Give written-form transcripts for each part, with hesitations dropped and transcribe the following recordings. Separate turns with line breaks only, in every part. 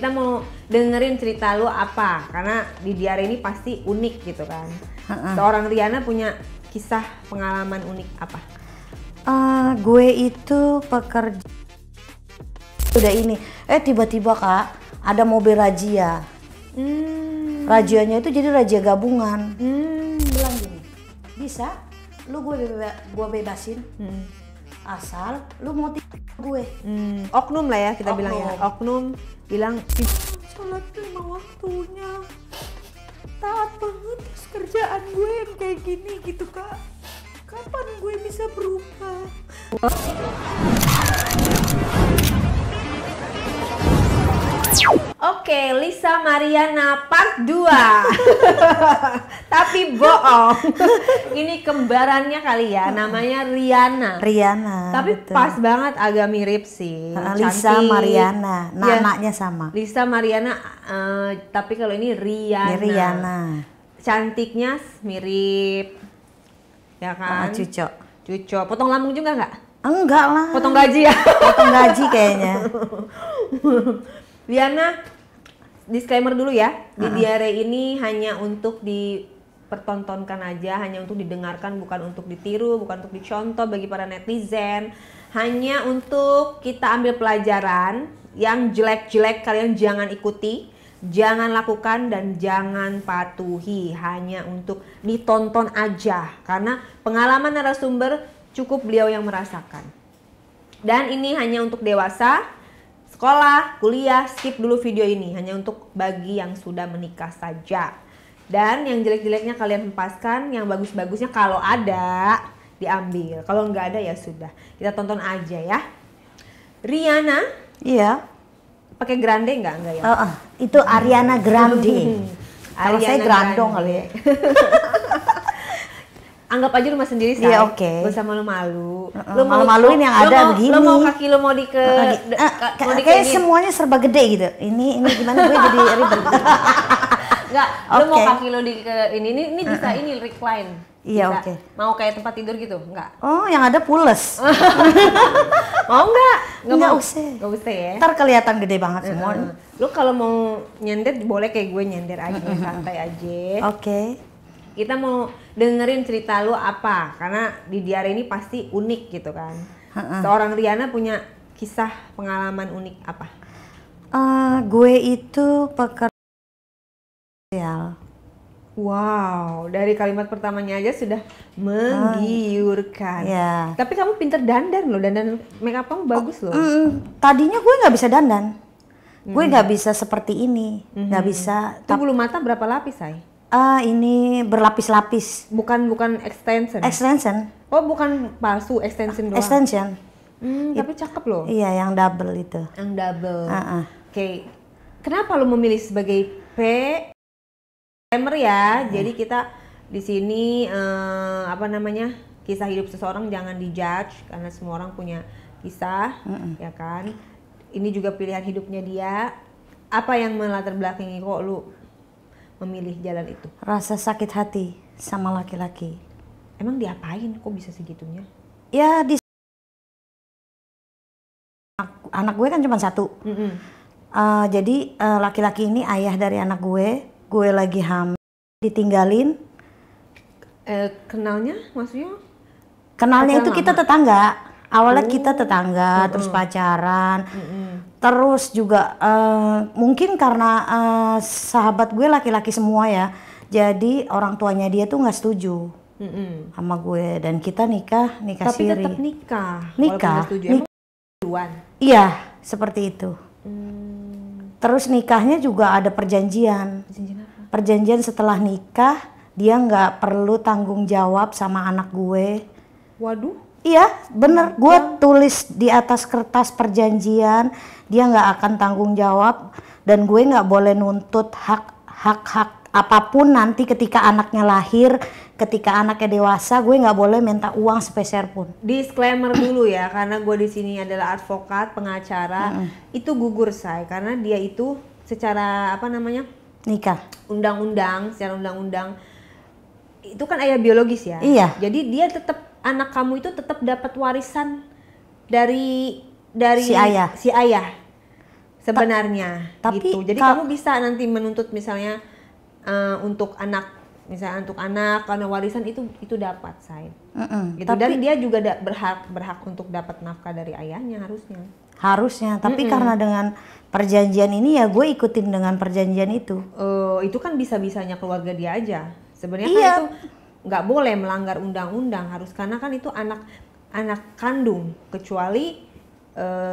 Kita mau dengerin cerita lu apa, karena di diare ini pasti unik gitu kan. Seorang Riana punya kisah pengalaman unik apa?
Gue itu pekerja udah ini, tiba-tiba Kak ada mobil razia. Rajianya itu jadi razia gabungan. Bilang gini, bisa lu gue bebasin, asal lu mau gue.
Oknum lah ya kita bilang ya.
Oknum.
Oknum bilang sholat lima waktunya, taat banget kerjaan gue yang kayak gini gitu Kak. Kapan gue bisa berubah? Oke, Lisa Mariana part 2. Tapi bohong. Ini kembarannya kali ya, namanya Riana.
Riana.
Tapi
betul.
pas banget, agak mirip sih.
Lisa
Cantik.
Mariana,
Ya,
anaknya sama.
Lisa Mariana, tapi kalau ini Riana.
Ini Riana.
Cantiknya mirip, ya kan?
Cucok.
Cucok. Potong lambung juga nggak?
Enggak lah.
Potong gaji ya?
Potong gaji kayaknya.
Riana, disclaimer dulu ya, di diare ini hanya untuk dipertontonkan aja, hanya untuk didengarkan, bukan untuk ditiru, bukan untuk dicontoh bagi para netizen. Hanya untuk kita ambil pelajaran, yang jelek-jelek kalian jangan ikuti, jangan lakukan, dan jangan patuhi. Hanya untuk ditonton aja, karena pengalaman narasumber cukup beliau yang merasakan. Dan ini hanya untuk dewasa. Sekolah, kuliah, skip dulu video ini, hanya untuk bagi yang sudah menikah saja. Dan yang jelek-jeleknya kalian hempaskan, yang bagus-bagusnya kalau ada diambil, kalau nggak ada ya sudah. Kita tonton aja ya. Riana,
Iya.
pakai grande nggak ya?
Itu Ariana Grande. Kalau saya Grandong kali ya.
Anggap aja rumah sendiri, say.
Iya, oke.
Gak usah malu-malu.
Malu-maluin yang ada begini.
Lo mau kaki lo mau
Kayak semuanya serba gede gitu. Ini gimana gue jadi ribet.
Enggak, lo mau kaki lo ini bisa ini recline.
Iya,
Bisa.
oke.
Mau kayak tempat tidur gitu? Enggak.
Oh, yang ada pules.
Mau enggak?
Nggak
mau.
usah.
Enggak usah ya.
Ntar kelihatan gede banget semua.
Lo kalau mau nyender boleh kayak gue nyender aja, santai aja.
Oke.
Kita mau dengerin cerita lu apa, karena di diare ini pasti unik gitu kan. Seorang Riana punya kisah pengalaman unik apa?
Gue itu pekerja sosial.
Wow, dari kalimat pertamanya aja sudah menggiurkan.
Ya.
Tapi kamu pinter dandan loh, dandan make up kamu bagus loh.
Tadinya gue nggak bisa dandan. Gue nggak bisa seperti ini, nggak bisa.
Itu bulu mata berapa lapis, say?
Ini berlapis-lapis.
Bukan extension.
Extension.
Oh, bukan palsu, extension doang.
Extension.
Tapi cakep loh.
Iya, yang double itu.
Yang double.
Oke.
Kenapa lo memilih sebagai disclaimer ya? Jadi kita di sini kisah hidup seseorang jangan dijudge, karena semua orang punya kisah, ya kan? Ini juga pilihan hidupnya dia. Apa yang melatar belakangi kok lu memilih jalan itu?
Rasa sakit hati sama laki-laki.
Emang diapain kok bisa segitunya?
Ya anak gue kan cuma satu. Jadi laki-laki ini ayah dari anak gue lagi hamil, ditinggalin.
Kenalnya maksudnya?
Kenalnya itu
lama.
kita tetangga. Awalnya kita tetangga, terus pacaran, terus juga mungkin karena sahabat gue laki-laki semua ya, jadi orang tuanya dia tuh nggak setuju sama gue, dan kita nikah
Tapi
siri.
tetap nikah.
Nikah.
Duluan.
Iya, seperti itu. Terus nikahnya juga ada perjanjian. Perjanjian setelah nikah dia nggak perlu tanggung jawab sama anak gue.
Waduh.
Iya, bener. Gue tulis di atas kertas perjanjian, dia nggak akan tanggung jawab, dan gue nggak boleh nuntut hak apapun nanti ketika anaknya lahir, ketika anaknya dewasa, gue nggak boleh minta uang sepeser pun.
Disclaimer dulu ya, karena gue di sini adalah advokat, pengacara, itu gugur, say, karena dia itu secara
nikah.
Secara undang-undang itu kan ayah biologis ya.
Iya.
Jadi dia tetap, anak kamu itu tetap dapat warisan dari
Si ayah.
sebenarnya.
Tapi
gitu. Jadi kamu bisa nanti menuntut misalnya untuk anak, misalnya untuk anak karena warisan itu dapat, say. Gitu.
Tapi,
dan dia juga berhak untuk dapat nafkah dari ayahnya harusnya.
Tapi karena dengan perjanjian ini ya gue ikutin dengan perjanjian itu.
Itu kan bisa-bisanya keluarga dia aja. Sebenarnya
Iya.
kan itu nggak boleh melanggar undang-undang, karena kan itu anak kandung, kecuali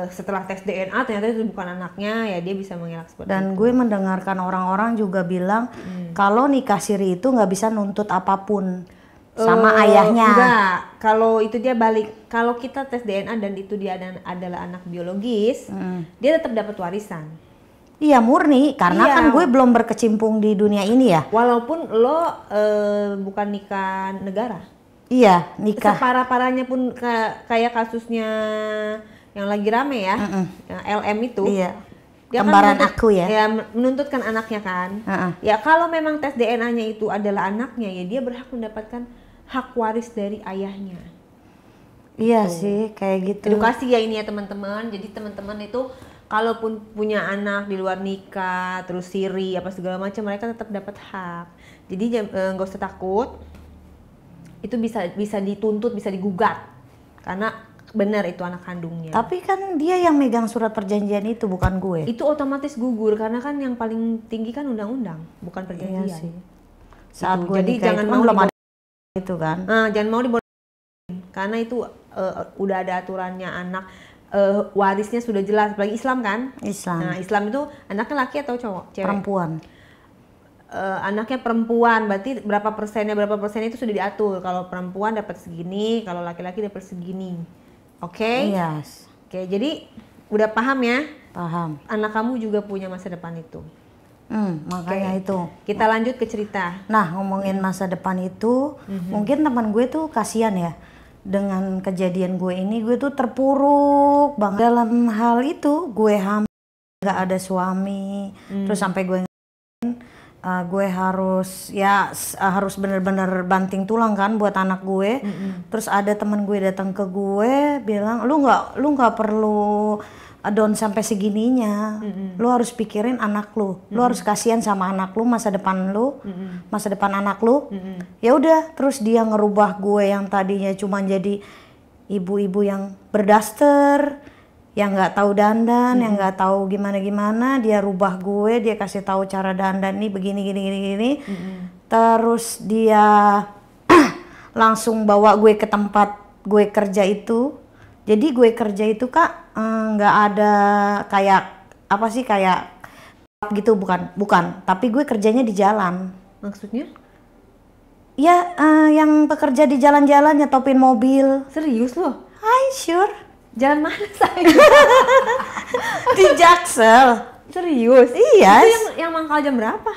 setelah tes DNA ternyata itu bukan anaknya, ya dia bisa mengelak seperti
Dan
itu.
gue mendengarkan orang-orang juga bilang kalau nikah siri itu nggak bisa nuntut apapun sama ayahnya.
Enggak, kalau itu dia balik. Kalau kita tes DNA dan itu dia adalah anak biologis, dia tetap dapat warisan.
Iya murni, karena
Iya.
kan gue belum berkecimpung di dunia ini ya.
Walaupun lo bukan nikah negara.
Iya, nikah.
Separah-parahnya pun kayak kasusnya yang lagi rame ya, yang LM itu.
Iya.
Dia
Kembaran
kan
aku ya.
Ya menuntutkan anaknya kan. Ya kalau memang tes DNA-nya itu adalah anaknya, ya dia berhak mendapatkan hak waris dari ayahnya.
Iya sih, kayak gitu.
Edukasi ya ini ya teman-teman. Jadi teman-teman itu kalaupun punya anak di luar nikah, terus siri apa segala macam, mereka tetap dapat hak. Jadi nggak usah takut. Itu bisa dituntut, bisa digugat. Karena benar itu anak kandungnya.
Tapi kan dia yang megang surat perjanjian itu, bukan gue.
Itu otomatis gugur karena kan yang paling tinggi kan undang-undang, bukan perjanjian.
Iya sih. Saat
Gitu.
gue
Jadi
nikah
jangan
itu kan
mau
belum ada itu kan.
jangan mau dibodohin karena itu udah ada aturannya, anak warisnya sudah jelas, apalagi Islam kan.
Islam.
Nah, Islam itu anaknya laki atau cowok? Cewek.
Perempuan.
Anaknya perempuan, berarti berapa persen itu sudah diatur. Kalau perempuan dapat segini, kalau laki-laki dapat segini. Oke?
Yes.
Oke, jadi udah paham ya?
Paham.
Anak kamu juga punya masa depan itu.
Makanya itu.
Kita lanjut ke cerita.
Nah, ngomongin masa depan itu, mungkin teman gue tuh kasihan ya. Dengan kejadian gue ini, gue tuh terpuruk banget. Dalam hal itu, gue hamil, gak ada suami. Terus sampai gue harus bener-bener banting tulang kan buat anak gue. Terus ada teman gue datang ke gue bilang, lu nggak perlu down sampai segininya. Lu harus pikirin anak lu. Lu harus kasihan sama anak lu, masa depan lu, masa depan anak lu. Ya udah, terus dia ngerubah gue yang tadinya cuma jadi ibu-ibu yang berdaster, yang nggak tahu dandan, yang nggak tahu gimana, dia rubah gue, dia kasih tahu cara dandan nih begini gini. Terus dia langsung bawa gue ke tempat gue kerja itu. Jadi gue kerja itu Kak nggak ada kayak apa sih, kayak gitu, bukan. Tapi gue kerjanya di jalan.
Maksudnya?
Ya yang pekerja di jalan-jalan nyetopin mobil.
Serius loh?
Hai, sure.
Jalan mana saya?
Di Jaksel.
Serius?
Iya.
Itu yang mangkal jam berapa?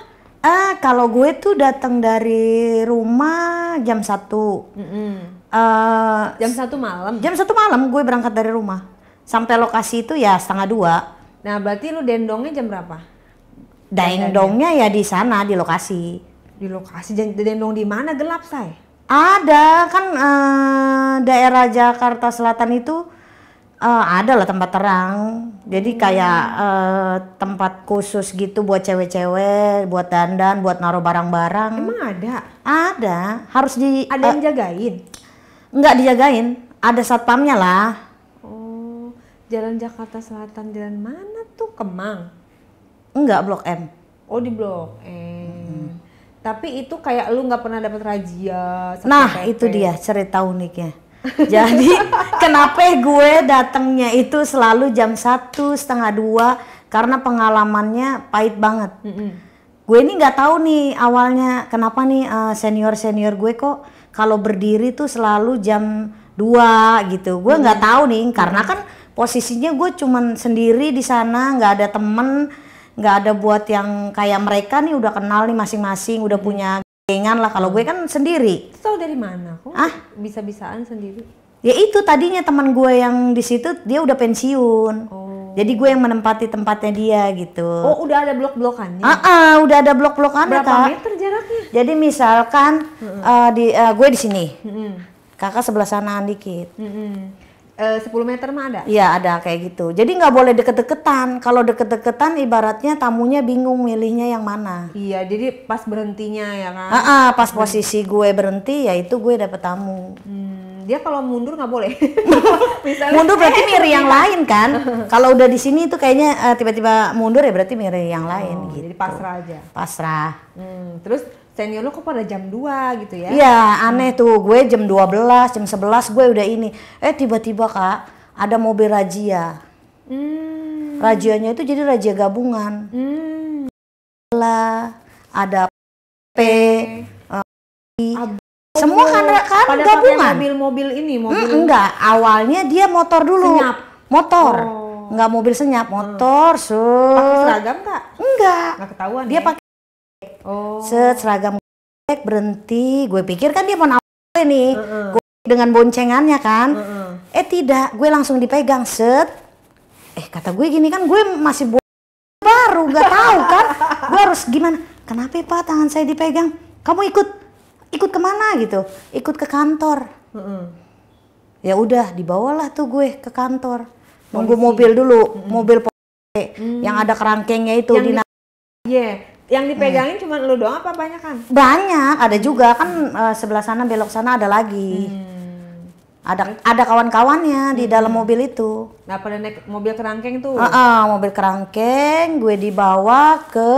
Kalau gue tuh datang dari rumah jam 1.
Jam 1 malam?
Jam 1 malam gue berangkat dari rumah. Sampai lokasi itu ya 1:30.
Nah berarti lu dendongnya jam berapa?
Dendongnya ya di sana, di lokasi.
Di lokasi, dendong di mana? Gelap, say?
Ada kan daerah Jakarta Selatan itu ada lah tempat terang. Jadi kayak tempat khusus gitu buat cewek-cewek, buat dandan, buat naruh barang-barang.
Emang ada?
Ada, harus
Ada yang jagain?
Enggak dijagain, ada satpamnya lah.
Oh, Jalan Jakarta Selatan, jalan mana tuh? Kemang?
Enggak, Blok M.
Oh, di Blok M. Tapi itu kayak lu nggak pernah dapat razia?
Nah, itu dia cerita uniknya. Jadi kenapa gue datangnya itu selalu jam 1:30 karena pengalamannya pahit banget. Gue ini nggak tahu nih awalnya kenapa nih senior gue kok kalau berdiri tuh selalu jam 2 gitu. Gue nggak tahu nih karena kan posisinya gue cuman sendiri di sana, nggak ada temen, nggak ada buat yang kayak mereka nih udah kenal nih masing-masing, udah punya gengan lah. Kalau gue kan sendiri.
Tahu dari mana? Kok bisa-bisaan sendiri?
Ya itu tadinya teman gue yang di situ dia udah pensiun. Jadi gue yang menempati tempatnya dia gitu.
Oh, udah ada blok-blokannya?
Udah ada blok-blokannya, Kak.
Berapa meter jaraknya?
Jadi misalkan gue di sini. Kakak sebelah sana dikit.
10 meter mah ada?
Iya ada kayak gitu. Jadi nggak boleh deket-deketan. Kalau deket-deketan ibaratnya tamunya bingung milihnya yang mana.
Iya, jadi pas berhentinya ya kan?
Pas posisi gue berhenti ya itu gue dapet tamu.
Dia kalau mundur nggak boleh. Misalnya,
Mundur berarti milih yang lain kan? Kalau udah di sini itu kayaknya tiba-tiba mundur ya berarti milih yang lain gitu.
Jadi pasrah aja.
Pasrah.
Terus senior lo kok pada jam 2 gitu ya?
Iya aneh tuh, gue jam 12, jam 11 gue udah ini. Tiba-tiba Kak, ada mobil razia. Razianya itu jadi razia gabungan. Ada P, semua kan
pada
gabungan.
Mobil-mobil ini, mobil
Enggak, awalnya dia motor dulu.
Senyap.
Motor. Enggak mobil senyap, motor.
Pakai seragam Kak?
Enggak.
Nggak ketahuan
Dia
ya?
pakai seragam berhenti. Gue pikir kan dia mau nabrak nih. Gue dengan boncengannya kan. Tidak, gue langsung dipegang kata gue gini kan gue masih baru nggak tahu kan. Gue harus gimana? Kenapa Pak tangan saya dipegang? Kamu ikut kemana gitu? Ikut ke kantor. Ya udah dibawalah tuh gue ke kantor. Nunggu mobil dulu, mobil yang ada kerangkengnya itu
yang dipegangin cuma lu doang apa banyak kan?
Banyak, ada juga kan sebelah sana belok sana ada lagi. Ada kawan-kawannya di dalam mobil itu.
Nah pada naik mobil kerangkeng tuh?
Mobil kerangkeng, gue dibawa ke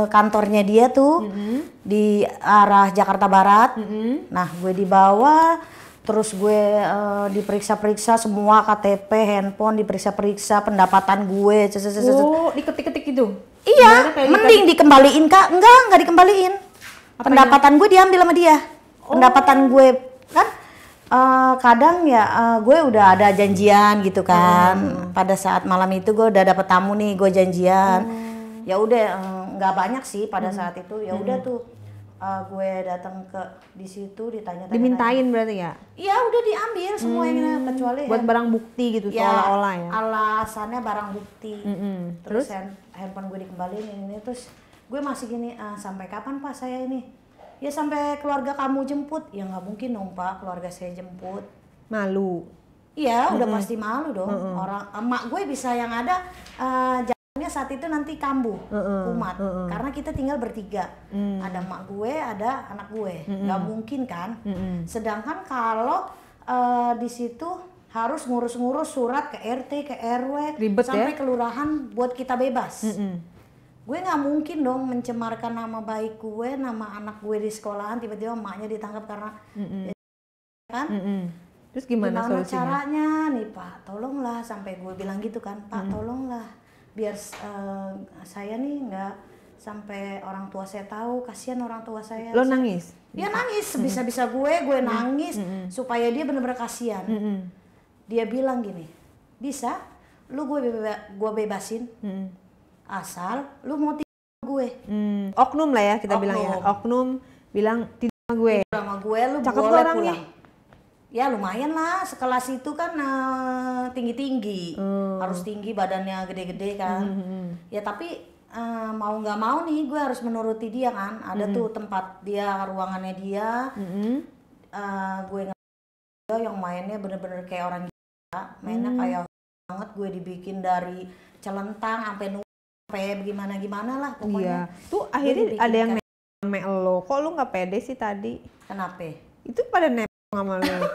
kantornya dia tuh di arah Jakarta Barat. Nah gue dibawa, terus gue diperiksa-periksa semua KTP, handphone diperiksa-periksa, pendapatan gue.
Diketik-ketik gitu?
Iya, mending dikembaliin Kak. Enggak dikembaliin. Pendapatan gue diambil sama dia. Pendapatan gue kan kadang ya gue udah ada janjian gitu kan. Pada saat malam itu gue udah dapet tamu nih, gue janjian. Ya udah nggak banyak sih pada saat itu. Ya udah tuh gue datang ke di situ ditanya-tanya.
Dimintain berarti ya?
Iya udah diambil semuanya kecuali
buat barang bukti gitu seolah-olah ya.
Alasannya barang bukti.
Terus
handphone gue dikembaliin ini terus gue masih gini sampai kapan Pak saya ini? Ya sampai keluarga kamu jemput. Ya nggak mungkin dong Pak, keluarga saya jemput.
Malu.
Iya udah pasti malu dong. Orang emak gue bisa yang ada jalannya saat itu nanti kambuh, kumat. Karena kita tinggal bertiga. Ada emak gue, ada anak gue. Nggak mungkin kan? Sedangkan kalau di situ harus ngurus-ngurus surat ke RT, ke RW,
ribet
sampai
ya?
kelurahan buat kita bebas. Gue nggak mungkin dong mencemarkan nama baik gue, nama anak gue di sekolahan, tiba-tiba emaknya ditangkap karena kan?
Terus gimana solusinya?
Caranya nih Pak, tolonglah, sampai gue bilang gitu kan, Pak tolonglah, biar saya nih nggak sampai orang tua saya tahu, kasihan orang tua saya.
Lo nangis?
Dia nangis sebisa-bisa gue nangis supaya dia bener-bener kasihan. Dia bilang gini, bisa, lu gue bebasin. Asal lu mau tinggal gue.
Oknum lah ya kita bilang ya. Oknum bilang tidak sama gue.
Sama gue lu
cakep
boleh
orangnya.
pulang. Ya lumayan lah, sekelas itu kan tinggi-tinggi. Harus tinggi, badannya gede-gede kan. Ya tapi mau nggak mau nih gue harus menuruti dia kan. Ada tuh tempat dia, ruangannya dia. Gue nggak yang mainnya bener-bener kayak orang gila. Mainnya kayak banget, gue dibikin dari celentang sampai sampai gimana lah pokoknya.
Iya. Tuh akhirnya ada yang nempel lo. Kok lu nggak pede sih tadi?
Kenapa?
Itu pada nempel sama lo.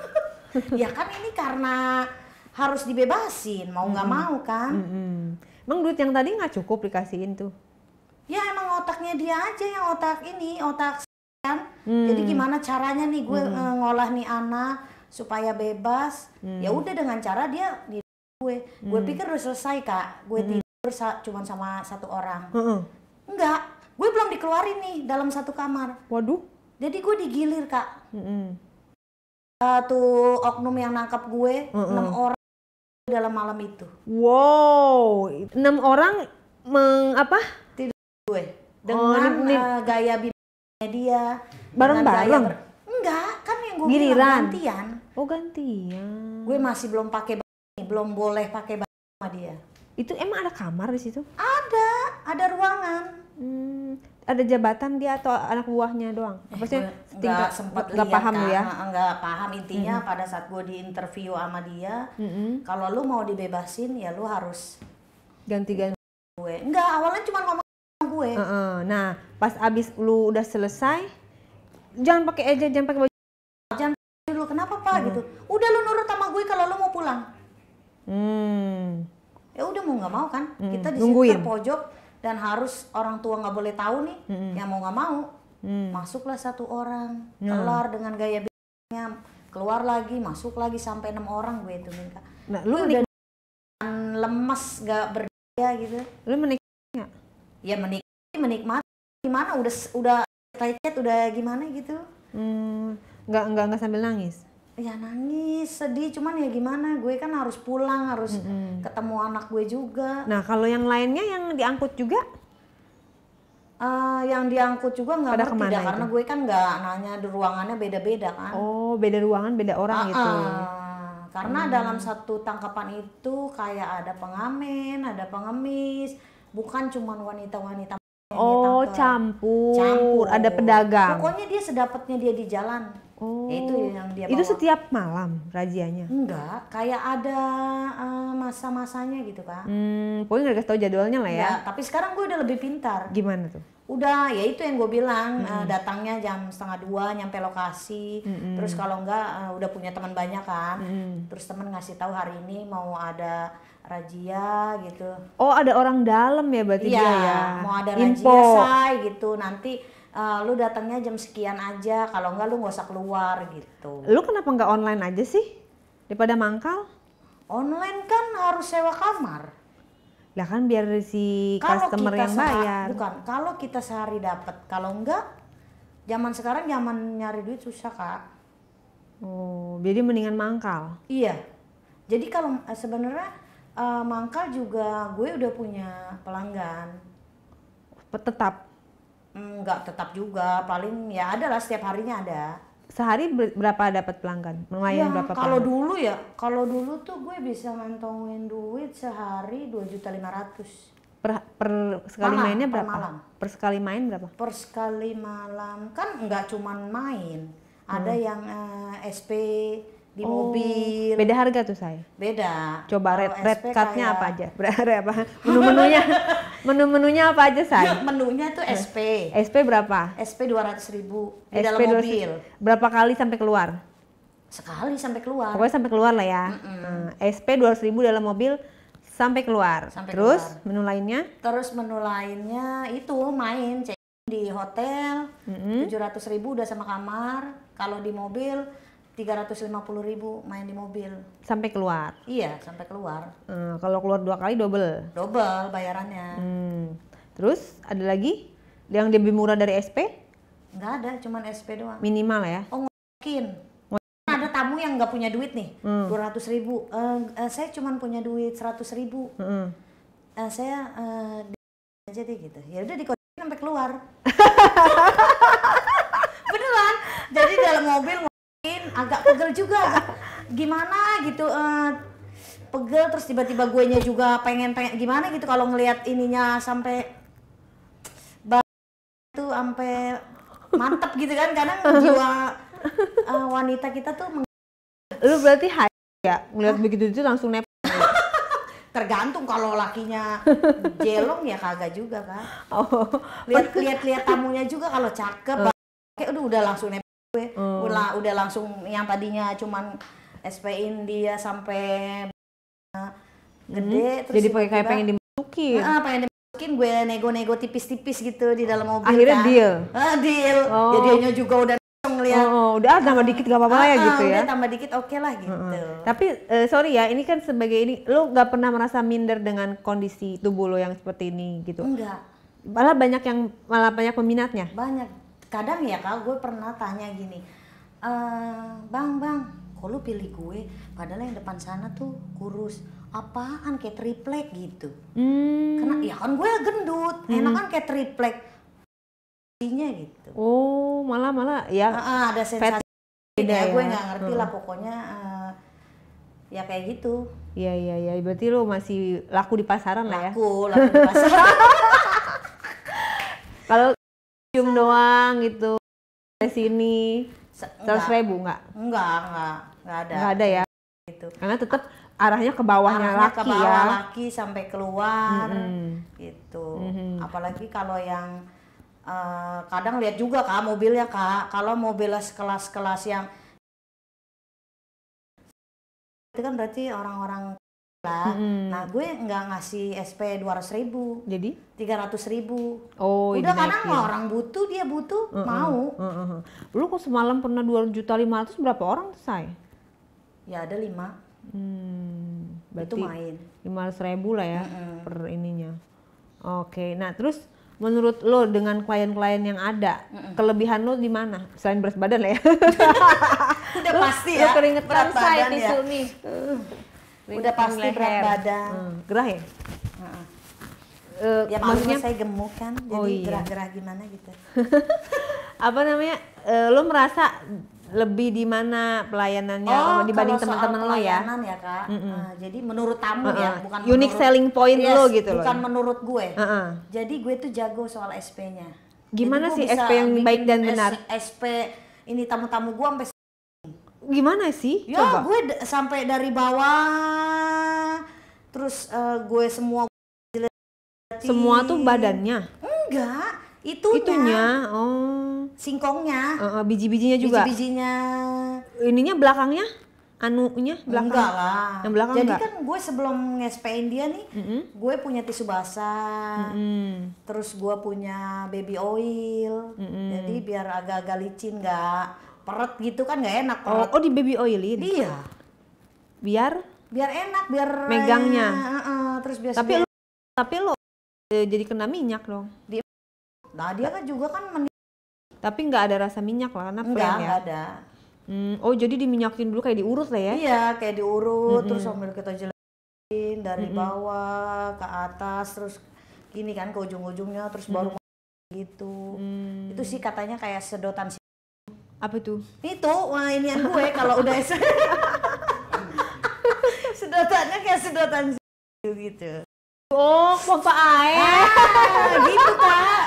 Ya kan ini karena harus dibebasin, mau nggak mau kan.
Emang duit yang tadi nggak cukup dikasihin tuh?
Ya emang otaknya dia aja yang otak kan. Jadi gimana caranya nih gue ngolah nih anak supaya bebas. Ya udah dengan cara dia di gue pikir udah selesai Kak. Gue tidur cuma sama satu orang. Enggak, gue belum dikeluarin nih dalam satu kamar.
Waduh.
Jadi gue digilir Kak. Tuh oknum yang nangkap gue 6 orang dalam malam itu.
Wow, 6 orang
Tidur gue dengan gaya bininya dia.
Bareng-bareng?
Enggak, kan yang gue
giliran
bilang gantian.
Oh gantian.
Gue masih belum pakai belum boleh pakai sama dia.
Itu emang ada kamar di situ?
Ada ruangan.
ada jabatan dia atau anak buahnya doang? Apa sih?
Nggak sempat
nggak
lihat
paham
kan,
lu ya?
nggak paham intinya. Pada saat gue di interview sama dia, kalau lu mau dibebasin ya lu harus
Ganti-ganti.
gue. Enggak, awalnya cuma ngomong sama gue.
Nah, pas abis lu udah selesai, jangan pakai baju.
Jangan dulu, kenapa Pak gitu? Udah lu nurut sama gue kalau lu mau pulang. Ya udah mau nggak mau kan, kita di situ terpojok dan harus orang tua nggak boleh tahu nih. Yang mau nggak mau, masuklah satu orang, keluar dengan gaya biasanya, keluar lagi, masuk lagi sampai 6 orang gue itu minta.
Nah, lu
udah lemes, nggak berdaya gitu.
Lu menikmati nggak?
Ya menikmati, gimana? Udah lecet, udah gimana gitu.
Nggak sambil nangis.
Ya nangis, sedih, cuman ya gimana, gue kan harus pulang, harus ketemu anak gue juga.
Nah kalau yang lainnya yang diangkut juga?
Yang diangkut juga nggak ngerti dah, karena gue kan nggak nanya, di ruangannya beda-beda kan.
Oh, beda ruangan, beda orang gitu.
Karena dalam satu tangkapan itu kayak ada pengamen, ada pengemis, bukan cuman wanita-wanita.
Oh, campur. Ada pedagang.
Pokoknya dia sedapatnya dia di jalan.
Oh.
Itu yang dia bawa.
Itu setiap malam razianya?
Enggak, kayak ada masa-masanya gitu Kak.
Pokoknya nggak kasih tahu jadwalnya lah ya.
Enggak, tapi sekarang gue udah lebih pintar.
Gimana tuh?
Udah, ya itu yang gue bilang, datangnya jam 1:30 nyampe lokasi. Terus kalau enggak udah punya teman banyak kan. Terus teman ngasih tahu hari ini mau ada razia gitu.
Oh, ada orang dalam ya berarti dia ya.
Mau ada razia say gitu. Nanti lu datangnya jam sekian aja, kalau enggak lu nggak usah keluar gitu.
Lu kenapa nggak online aja sih daripada mangkal?
Online kan harus sewa kamar.
Lah kan biar si customer yang bayar.
Bukan, kalau kita sehari dapat, kalau enggak zaman sekarang zaman nyari duit susah Kak.
Oh, jadi mendingan mangkal.
Iya. Jadi kalau sebenarnya mangkal juga gue udah punya pelanggan.
Tetap?
Enggak tetap juga, paling ya ada lah, setiap harinya ada.
Sehari berapa dapat pelanggan? Lumayan
Ya,
berapa
kalau
pelanggan?
kalau dulu tuh gue bisa ngantongin duit sehari 2.500.000.
Per sekali mainnya
per
berapa?
malam.
Per sekali main berapa?
Per sekali malam kan nggak cuman main, ada yang SP di mobil.
Beda harga tuh saya.
Beda.
Coba
Kalau
red
SP
cardnya
kayak-
apa aja? Apa? Menu-menunya apa aja say?
Menunya tuh SP.
SP berapa?
SP 200.000 di
SP
dalam
200.
mobil.
Berapa kali sampai keluar?
Sekali sampai keluar.
Pokoknya sampai keluar lah ya. SP 200.000 dalam mobil sampai keluar.
Sampai
Terus
keluar.
menu lainnya?
Terus menu lainnya itu main check di hotel 700.000 udah sama kamar. Kalau di mobil 350.000 main di mobil.
Sampai keluar.
Iya sampai keluar.
Kalau keluar 2 kali double.
Double bayarannya.
Terus ada lagi yang lebih murah dari SP?
Nggak ada, cuman SP doang.
Minimal ya.
Oh mungkin. Ada tamu yang nggak punya duit nih, 200.000. Saya cuman punya duit 100.000. Saya aja deh gitu. Ya udah dikodein sampai keluar. Beneran. Jadi dalam mobil ngomongin agak pegel juga, agak gimana gitu. Pegel terus tiba-tiba guenya juga pengen gimana gitu kalau ngelihat ininya sampai itu sampai mantep gitu kan, kadang jiwa wanita kita tuh
Lu berarti ya ngeliat begitu itu langsung nep.
tergantung, kalau lakinya jelong ya kagak juga kan.
Oh.
Lihat tamunya juga, kalau cakep kayak udah langsung nep gue. Udah langsung, yang tadinya cuman SP-in dia sampai gede terus
Jadi kayak pengen dimasukin.
pengen dimasukin, gue nego-nego tipis-tipis gitu di dalam mobil.
Akhirnya
kan. Deal. Ya dianya juga udah ngeliat.
Udah tambah dikit gak apa-apa ya gitu ya.
Udah tambah dikit oke lah gitu.
Tapi sorry ya, ini kan sebagai ini, lu gak pernah merasa minder dengan kondisi tubuh lo yang seperti ini gitu?
Enggak.
Malah banyak peminatnya?
Banyak. Kadang ya Kak, gue pernah tanya gini, bang, kok lu pilih gue? Padahal yang depan sana tuh kurus. Apaan kayak triplek gitu. Karena ya kan gue gendut, enakan kayak triplek. Gitu.
Oh, malah ya.
Ada sensasi
beda
ya,
ya.
gue nggak ngerti lah pokoknya ya kayak gitu.
Iya, berarti lo masih laku di pasaran lah ya.
Laku di pasaran.
Kalau cium doang gitu dari sini. 100.000 nggak?
Enggak ada.
Nggak ada ya?
Gitu.
Karena tetap arahnya ke bawahnya laki
ke bawah
ya.
laki sampai keluar gitu. Apalagi kalau yang kadang lihat juga Kak mobilnya Kak. Kalau mobilnya kelas-kelas yang itu kan berarti orang-orang lah. Nah gue nggak ngasih SP 200.000.
Jadi
300.000.
oh,
udah kadang orang butuh dia butuh mau.
Lu kok semalam pernah 2.500.000 berapa orang selesai?
Ya ada 5.
Berarti
Itu main
500.000 lah ya per ininya. Oke, nah terus menurut lo dengan klien-klien yang ada, kelebihan lo di mana? Selain berat badan lah ya.
Udah pasti ya.
Lo keringetan
berat badan
tisu
ya.
nih.
Udah pasti berat badan.
Gerah ya?
Ya maksudnya saya gemuk kan, jadi gerah-gerah gimana gitu.
Apa namanya? Lo merasa lebih di mana pelayanannya dibanding teman-teman lo ya?
Ya Kak. Jadi menurut tamu ya, bukan
unique selling point lo gitu loh.
Bukan menurut gue. Jadi gue tuh jago soal SP-nya.
Gimana sih SP yang baik dan benar?
SP ini tamu-tamu gue sampai
gimana sih?
Ya coba. Gue sampai dari bawah, terus gue semua
tuh badannya?
Enggak, itunya. Oh, singkongnya,
biji-bijinya juga.
Biji-bijinya.
Ininya belakangnya? Anunya belakang?
Enggak lah.
Yang belakang
jadi
enggak?
kan gue sebelum nge-SP-in dia nih, gue punya tisu basah, terus gue punya baby oil, jadi biar agak-agak licin, nggak peret gitu kan, nggak enak peret.
Oh di baby oilin?
Iya.
Biar
enak, biar
megangnya.
Terus biasa.
Tapi lo jadi kena minyak dong.
Nah dia kan juga kan
tapi nggak ada rasa minyak lah karena plain ya.
Nggak ada.
Oh jadi diminyakin dulu kayak diurut lah ya?
Iya kayak diurut, terus sambil kita jelasin dari bawah ke atas, terus gini kan ke ujung-ujungnya, terus baru gitu. Itu sih katanya kayak sedotan.
Apa tuh?
Itu inian gue kalau udah sedotannya kayak sedotan gitu.
Oh, pompa air.
Gitu Kak.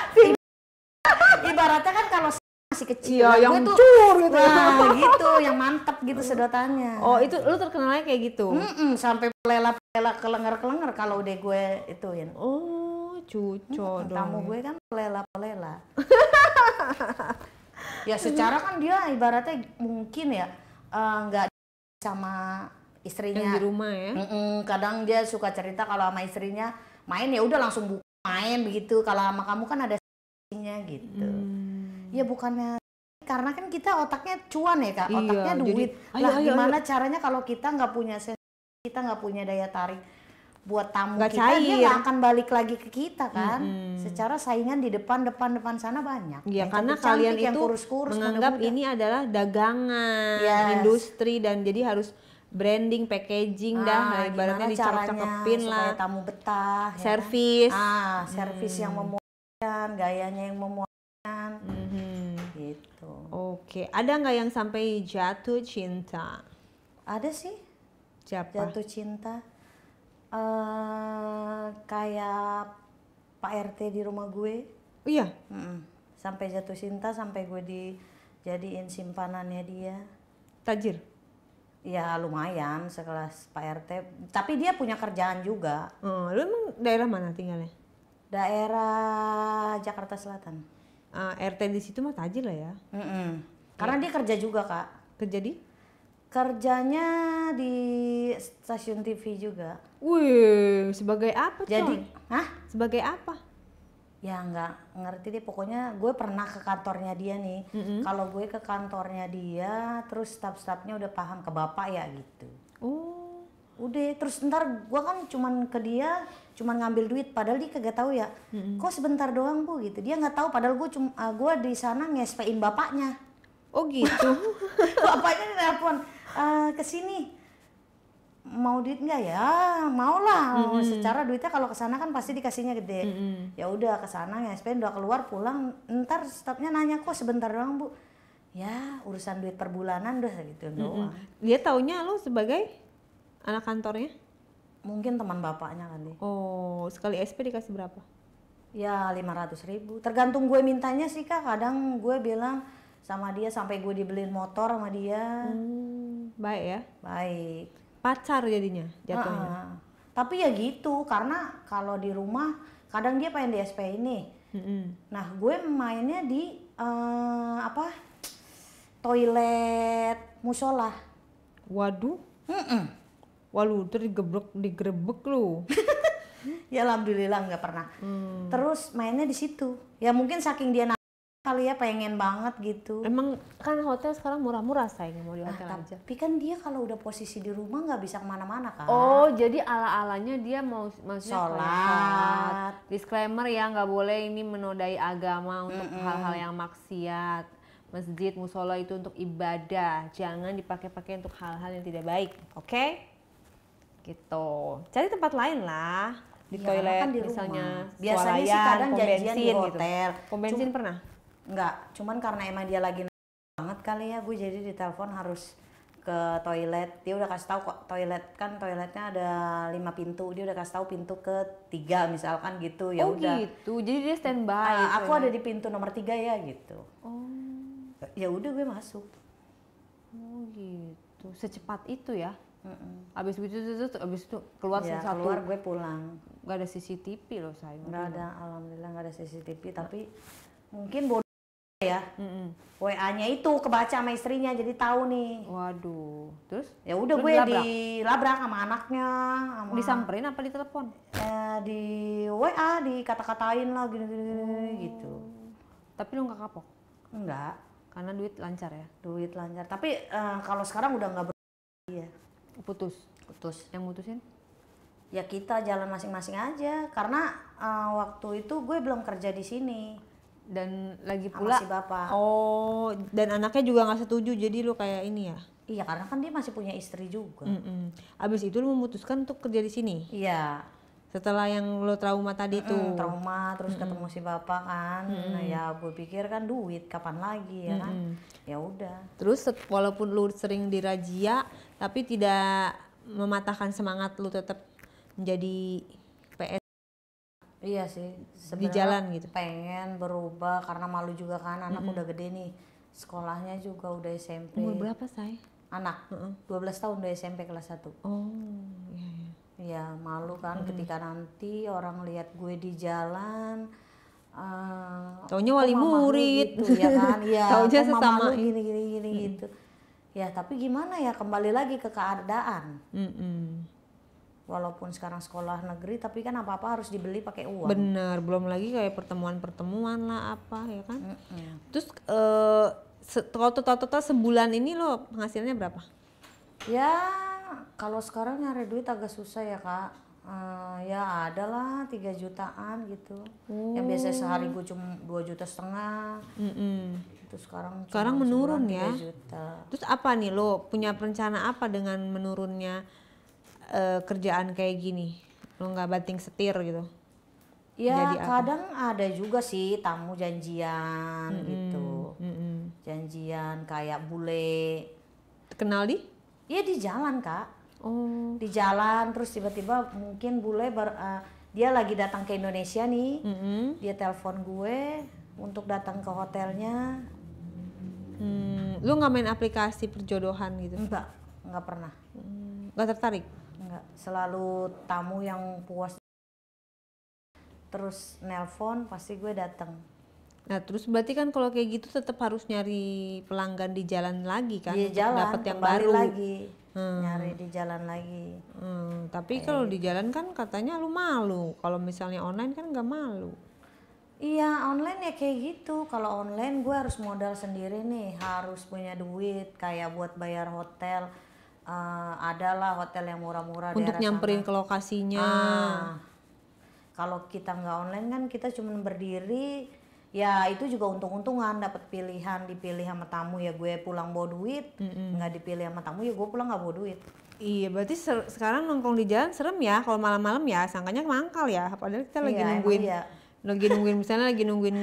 Ibaratnya kan kalau masih kecil,
yang
gue tuh
gitu.
Nah, gitu, yang mantep gitu sedotannya.
Oh, itu lu terkenalnya kayak gitu.
Sampai pelela kelenger kalau udah gue ituin.
Oh, cuco dong.
Tamu gue kan pelela. Ya secara kan dia ibaratnya mungkin ya nggak sama istrinya
yang di rumah ya.
Kadang dia suka cerita kalau sama istrinya main ya udah langsung main begitu. Kalau sama kamu kan ada istrinya gitu. Ya bukannya karena kan kita otaknya cuan ya Kak, otaknya duit. Jadi, gimana caranya kalau kita nggak punya kita nggak punya daya tarik buat tamu
gak
kita,
cair.
Dia nggak akan balik lagi ke kita kan. Secara saingan di depan sana banyak.
Iya, karena kalian itu menganggap ini adalah dagangan, industri, dan jadi harus branding, packaging dah, ibaratnya dicakep-cakepin lah.
Supaya tamu betah.
Servis.
Servis yang memuaskan, gayanya yang memuaskan. Gitu.
Oke, ada nggak yang sampai jatuh cinta?
Ada sih.
Siapa?
Jatuh cinta. Kayak Pak RT di rumah gue.
Iya.
Sampai jatuh cinta, sampai gue dijadiin simpanannya dia.
Tajir?
Ya lumayan sekelas Pak RT. Tapi dia punya kerjaan juga.
Lu emang daerah mana tinggalnya?
Daerah Jakarta Selatan.
RT di situ mah tajir lah ya.
Karena dia kerja juga Kak.
Kerja di?
Kerjanya di stasiun TV juga.
Wih, sebagai apa tuh?
Jadi,
sebagai apa?
Ya nggak ngerti deh, pokoknya gue pernah ke kantornya dia nih. Kalau gue ke kantornya dia, terus staf-stafnya udah paham ke bapak ya gitu.
Oh.
Udah, terus ntar gue kan cuman ke dia, cuman ngambil duit, padahal dia kagak tahu ya. Kok sebentar doang Bu gitu, dia nggak tahu, padahal gue di sana ngespein bapaknya.
Oh gitu.
Bapaknya nelpon, kesini mau duit nggak ya? Mau lah. Secara duitnya kalau kesana kan pasti dikasihnya gede. Ya udah kesana ngespein, udah keluar pulang, ntar stafnya nanya kok sebentar doang Bu. Ya urusan duit per bulanan udah gitu doang.
Dia taunya lo sebagai anak kantornya?
Mungkin teman bapaknya kali.
Oh, sekali SP dikasih berapa?
Ya 500.000. Tergantung gue mintanya sih Kak. Kadang gue bilang sama dia sampai gue dibeliin motor sama dia.
Baik ya.
Baik.
Pacar jadinya jatuhnya.
Tapi ya gitu, karena kalau di rumah kadang dia pengen di SPI nih. Nah gue mainnya di toilet musola.
Waduh. Waduh, terus digerebek lu.
Ya alhamdulillah nggak pernah. Terus mainnya di situ. Ya mungkin saking dia kali ya pengen banget gitu.
Emang kan hotel sekarang murah-murah sayang, mau di hotel aja.
Tapi kan dia kalau udah posisi di rumah nggak bisa kemana-mana kan.
Oh, jadi ala-alanya dia maksudnya
sholat.
Disclaimer ya, nggak boleh ini menodai agama untuk hal-hal yang maksiat. Masjid, musola itu untuk ibadah, jangan dipakai-pakai untuk hal-hal yang tidak baik, oke? Gitu. Cari tempat lain lah, di toilet kan di misalnya.
Biasanya sih kadang janjian di hotel.
Gitu. Pom bensin pernah?
Enggak, cuman karena emang dia lagi banget kali ya, gue jadi ditelepon harus ke toilet. Dia udah kasih tahu kok toiletnya ada 5 pintu, dia udah kasih tahu pintu ke-3 misalkan gitu. Ya udah.
Oh gitu, jadi dia standby.
Aku ada di pintu nomor 3 ya gitu. Ya udah gue masuk.
Oh gitu, secepat itu ya? Abis itu keluar
ya,
satu.
Keluar gue pulang.
Gak ada CCTV loh saya.
Gak ada, alhamdulillah gak ada CCTV. Tapi mungkin bodoh ya. WA-nya itu kebaca sama istrinya jadi tahu nih.
Waduh, terus?
Ya udah gue dilabrak sama anaknya.
Disamperin apa ditelepon?
Di WA dikata-katain lah gini gitu.
Tapi lu nggak kapok?
Enggak.
Karena duit lancar ya?
Duit lancar. Tapi kalau sekarang udah nggak ya.
Putus. Yang mutusin?
Ya kita jalan masing-masing aja. Karena waktu itu gue belum kerja di sini.
Dan lagi pula
si bapak.
Oh, dan anaknya juga nggak setuju, jadi lu kayak ini ya?
Iya, karena kan dia masih punya istri juga.
Abis itu lu memutuskan untuk kerja di sini?
Iya.
Setelah yang lo trauma tadi tuh?
Trauma, terus ketemu si bapak kan. Nah ya gue pikir kan duit, kapan lagi ya kan? Ya udah.
Terus walaupun lu sering dirazia, tapi tidak mematahkan semangat lu tetap menjadi PS.
Iya sih,
di jalan gitu.
Pengen berubah karena malu juga kan, anak udah gede nih. Sekolahnya juga udah SMP.
Umur berapa, Say?
Anak, 12 tahun udah SMP kelas 1.
Oh, iya.
Ya malu kan ketika nanti orang lihat gue di jalan.
Taunya wali murid.
Gitu, ya kan? Ya,
taunya sesama
gini gitu. Ya tapi gimana ya, kembali lagi ke keadaan. Walaupun sekarang sekolah negeri, tapi kan apa-apa harus dibeli pakai uang.
Bener, belum lagi kayak pertemuan lah apa ya kan. Terus kalau total sebulan ini lo penghasilannya berapa?
Ya kalau sekarang nyari duit agak susah ya Kak. Ya ada lah 3 jutaan gitu. Yang biasanya sehari gue cuma 2,5 juta. Terus sekarang
menurun ya.
3 juta.
Terus apa nih lo punya rencana apa dengan menurunnya kerjaan kayak gini? Lo nggak banting setir gitu?
Ya kadang ada juga sih tamu janjian gitu. Janjian kayak bule.
Kenal di?
Iya di jalan Kak.
Oh.
Di jalan terus tiba-tiba mungkin bule dia lagi datang ke Indonesia nih. Dia telepon gue untuk datang ke hotelnya.
Lu nggak main aplikasi perjodohan gitu?
Enggak pernah.
Nggak tertarik?
Enggak, selalu tamu yang puas terus nelpon pasti gue datang.
Nah terus berarti kan kalau kayak gitu tetap harus nyari pelanggan di jalan lagi kan?
Di jalan,
dapat yang
kembali
baru
lagi. Nyari di jalan lagi.
Tapi kalau di jalan kan katanya lu malu. Kalau misalnya online kan nggak malu.
Iya online ya kayak gitu. Kalau online gue harus modal sendiri nih, harus punya duit kayak buat bayar hotel. Adalah hotel yang murah-murah
untuk nyamperin ke lokasinya.
Kalau kita nggak online kan kita cuma berdiri, ya itu juga untung-untungan dapat pilihan, dipilih sama tamu ya gue pulang bawa duit, nggak dipilih sama tamu ya gue pulang nggak bawa duit.
Iya berarti sekarang nongkrong di jalan serem ya kalau malam-malam ya, sangkanya mangkal ya, padahal kita lagi nungguin misalnya lagi nungguin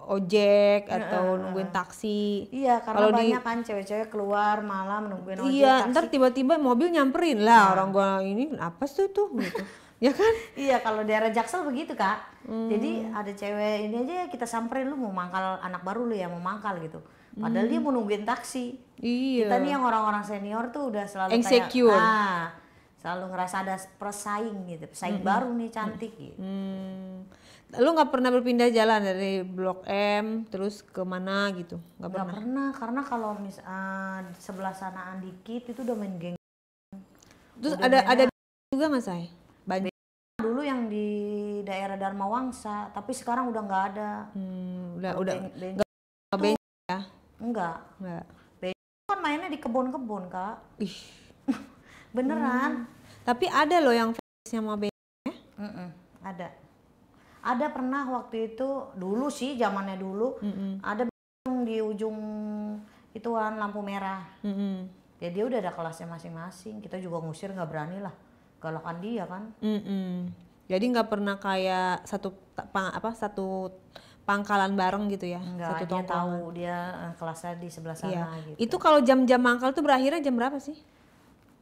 ojek atau nungguin taksi.
Iya karena banyak kan cewek-cewek keluar malam nungguin ojek.
Iya taksi. Ntar tiba-tiba mobil nyamperin lah orang gua ini apa sih tuh gitu. Ya kan?
Iya, kalau daerah Jaksel begitu Kak. Jadi ada cewek ini aja kita samperin, lu mau mangkal anak baru lu ya, mau mangkal gitu. Padahal dia mau nungguin taksi.
Iya.
Kita nih yang orang-orang senior tuh udah selalu
Insecure.
kayak selalu ngerasa ada pesaing gitu, pesaing baru nih cantik gitu.
Lu nggak pernah berpindah jalan dari Blok M terus ke mana gitu? Nggak
Nggak
pernah.
pernah, karena kalau sebelah sanaan dikit itu udah main geng.
Terus ada juga nggak say? Banyak.
Dulu yang di daerah Dharma Wangsa, tapi sekarang udah nggak ada.
Udah nggak bench ya?
Enggak.
Nggak.
Kan mainnya di kebun-kebun Kak.
Ih.
Beneran.
Tapi ada loh yang fansnya mau bench.
Ada. Ada pernah waktu itu dulu sih, zamannya dulu ada di ujung ituan lampu merah. Ya dia udah ada kelasnya masing-masing. Kita juga ngusir nggak berani lah, galakan dia kan.
Jadi nggak pernah kayak satu pangkalan bareng gitu ya?
Enggak,
Satu
dia tahu dia kelasnya di sebelah sana gitu.
Itu kalau jam-jam mangkal tuh berakhirnya jam berapa sih?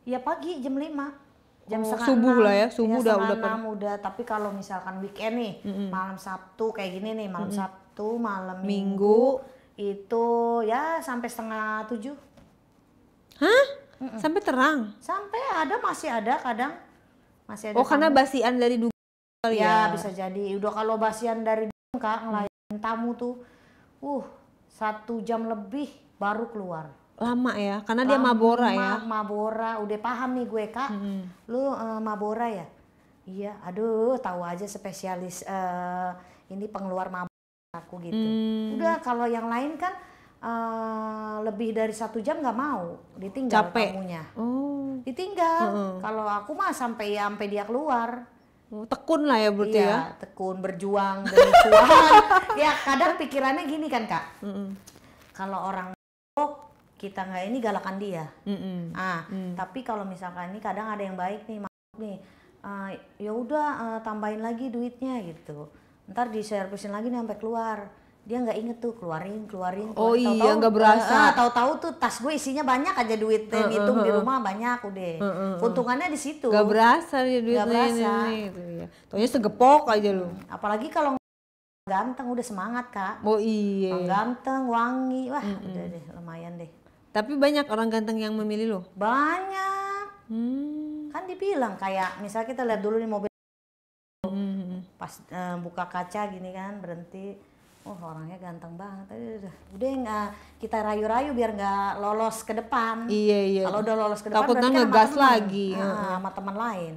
Ya pagi jam 5. Jam setengah
subuh
6.
lah ya, subuh
ya,
udah
6 udah. Tapi kalau misalkan weekend nih, malam Sabtu kayak gini nih, malam Sabtu, malam Minggu itu ya sampai setengah 7.
Hah? Sampai terang?
Sampai masih ada kadang. Masih ada.
Oh, karena basian dari duga kali
ya.
ya?
Bisa jadi. Udah kalau basian dari Kak ngelayan tamu tuh 1 jam lebih baru keluar.
Lama ya, karena dia mabora ya.
Mabora, udah paham nih gue Kak. Lu mabora ya? Iya, aduh tahu aja spesialis ini pengeluar mabora aku gitu. Udah kalau yang lain kan lebih dari 1 jam nggak mau, ditinggal tamunya. Ditinggal. Kalau aku mah sampai dia keluar.
Tekun lah ya berarti ya?
Tekun, berjuang demi cuan. Ya kadang pikirannya gini kan Kak. Kalau orang kita nggak ini galakan dia. Tapi kalau misalkan ini kadang ada yang baik nih, ya udah tambahin lagi duitnya gitu. Ntar diservisin lagi nih sampai keluar. Dia nggak inget tuh keluarin.
Oh iya, nggak berasa.
Tahu-tahu tuh tas gue isinya banyak aja duitnya, ngitung di rumah banyak udah. Keuntungannya di situ.
Nggak berasa dia duitnya.
Nggak berasa.
Ini. Taunya segepok aja lu.
Apalagi kalau ganteng udah semangat Kak.
Oh iya.
Ganteng, wangi, wah udah deh lumayan deh.
Tapi banyak orang ganteng yang memilih lo?
Banyak. Kan dibilang kayak misalnya kita lihat dulu nih mobil. Pas buka kaca gini kan berhenti. Oh orangnya ganteng banget. Udah kita rayu-rayu biar nggak lolos ke depan.
Iya.
Kalau udah lolos ke depan
takutnya
berarti
ngegas
kan
lagi.
Sama teman lain.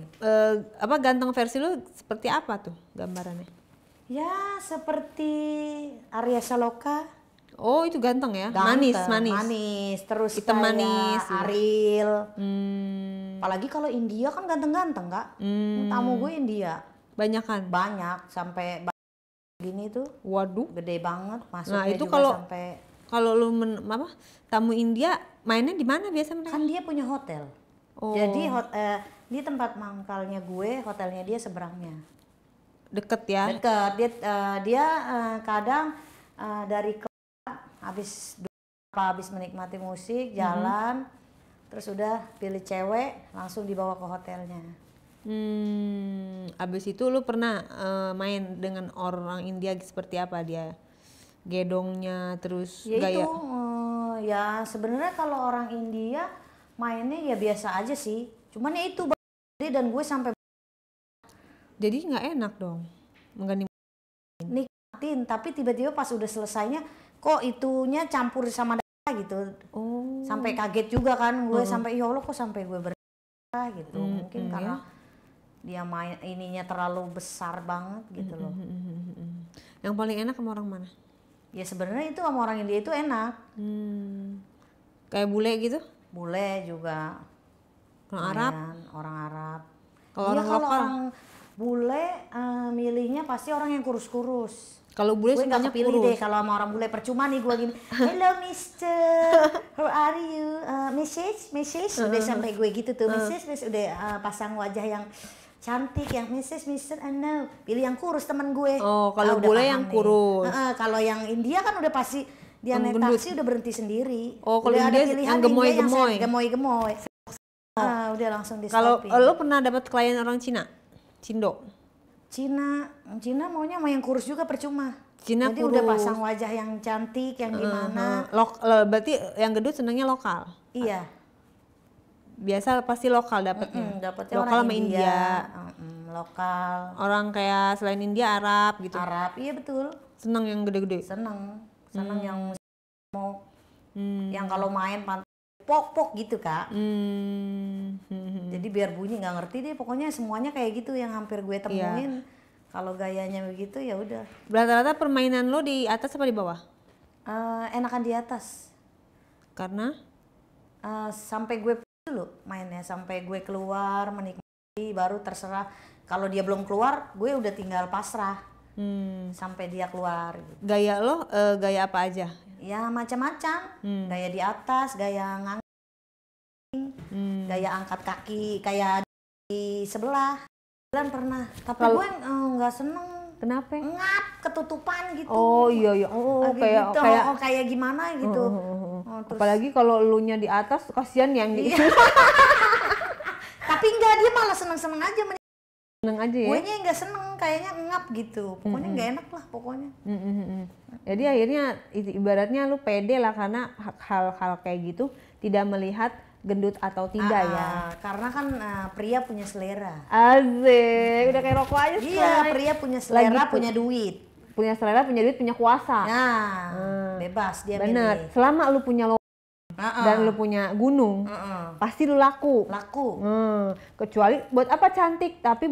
Ganteng versi lo seperti apa tuh gambarannya?
Ya seperti Arya Saloka.
Oh itu ganteng ya?
Ganteng,
manis.
Terus
hitam
kayak
manis.
Ariel. Apalagi kalau India kan ganteng-ganteng Kak. Tamu gue India.
Banyak kan?
Banyak sampai gini tuh.
Waduh.
Gede banget. Masuknya
Nah itu
juga
kalau lu tamu India mainnya di mana biasa mereka?
Kan dia punya hotel. Jadi di tempat mangkalnya gue, hotelnya dia seberangnya.
Deket ya?
Deket. Dia kadang dari habis menikmati musik, jalan, terus udah pilih cewek, langsung dibawa ke hotelnya.
Abis itu lu pernah main dengan orang India seperti apa dia? Gedongnya, terus
ya
gaya?
Itu, ya sebenarnya kalau orang India mainnya ya biasa aja sih. Cuman ya itu dan gue sampai.
Jadi nggak enak dong,
nikmatin, tapi tiba-tiba pas udah selesainya, kok itunya campur sama darah gitu. Sampai kaget juga kan gue, sampai ya Allah kok sampai gue berdarah gitu. Mungkin karena dia main ininya terlalu besar banget gitu loh.
Yang paling enak sama orang mana?
Ya sebenarnya itu sama orang India itu enak.
Kayak bule gitu?
Bule juga.
Orang Arab?
Orang Arab.
Kalau orang lokal?
Orang bule milihnya pasti orang yang kurus-kurus.
Kalau bule
gue
semuanya
nggak kepilih
kurus.
deh kalau sama orang bule, percuma nih gue gini. Hello Mister, how are you? Mrs. Udah sampai gue gitu tuh. Mrs. udah pasang wajah yang cantik, yang Mrs. Mister, no. Pilih yang kurus temen gue.
Oh kalau bule yang kurus.
Kalau yang India kan udah pasti dia naik taksi udah berhenti sendiri.
Oh kalau
ada
India
pilihan
yang gemoy-gemoy.
Udah langsung di
Kalau
stopin.
lo pernah dapat klien orang Cina? Cindo.
Cina maunya sama yang kurus juga percuma.
Cina
Jadi
kurus.
udah pasang wajah yang cantik, yang gimana.
Berarti yang gendut senangnya lokal.
Iya.
Biasa pasti lokal dapetnya.
Dapetnya
Lokal
orang
sama
India. Lokal.
Orang kayak selain India Arab gitu.
Arab, iya betul.
Seneng yang gede-gede.
Seneng yang mau. Yang kalau main pantai pok-pok gitu Kak. Jadi biar bunyi nggak ngerti deh. Pokoknya semuanya kayak gitu yang hampir gue temuin. Kalau gayanya begitu ya udah.
Rata-rata permainan lo di atas apa di bawah?
Enakan di atas.
Karena?
Sampai gue dulu mainnya, sampai gue keluar menikmati, baru terserah. Kalau dia belum keluar, gue udah tinggal pasrah sampai dia keluar. Gitu.
Gaya lo gaya apa aja?
Ya macam-macam. Gaya di atas, gaya ngangking, gaya angkat kaki, kayak di sebelah. Dan pernah, tapi gue nggak seneng.
Kenapa?
Ngap, ketutupan gitu.
Oh iya.
Gitu. Kayak gimana gitu.
Terus, apalagi kalau elunya di atas, kasihan yang di.
Tapi enggak, dia malah seneng-seneng aja.
Seneng aja ya?
Gue nya nggak seneng, kayaknya ngap gitu. Pokoknya nggak enak lah pokoknya.
Jadi akhirnya ibaratnya lu pede lah karena hal-hal kayak gitu tidak melihat gendut atau tidak ya.
Karena kan pria punya selera.
Asik, udah kayak rokok aja.
Iya, pria punya selera, punya duit.
Punya selera, punya duit, punya kuasa.
Nah, bebas dia
bener.
milih.
Selama lu punya dan lu punya gunung, pasti lu laku. Kecuali buat apa cantik tapi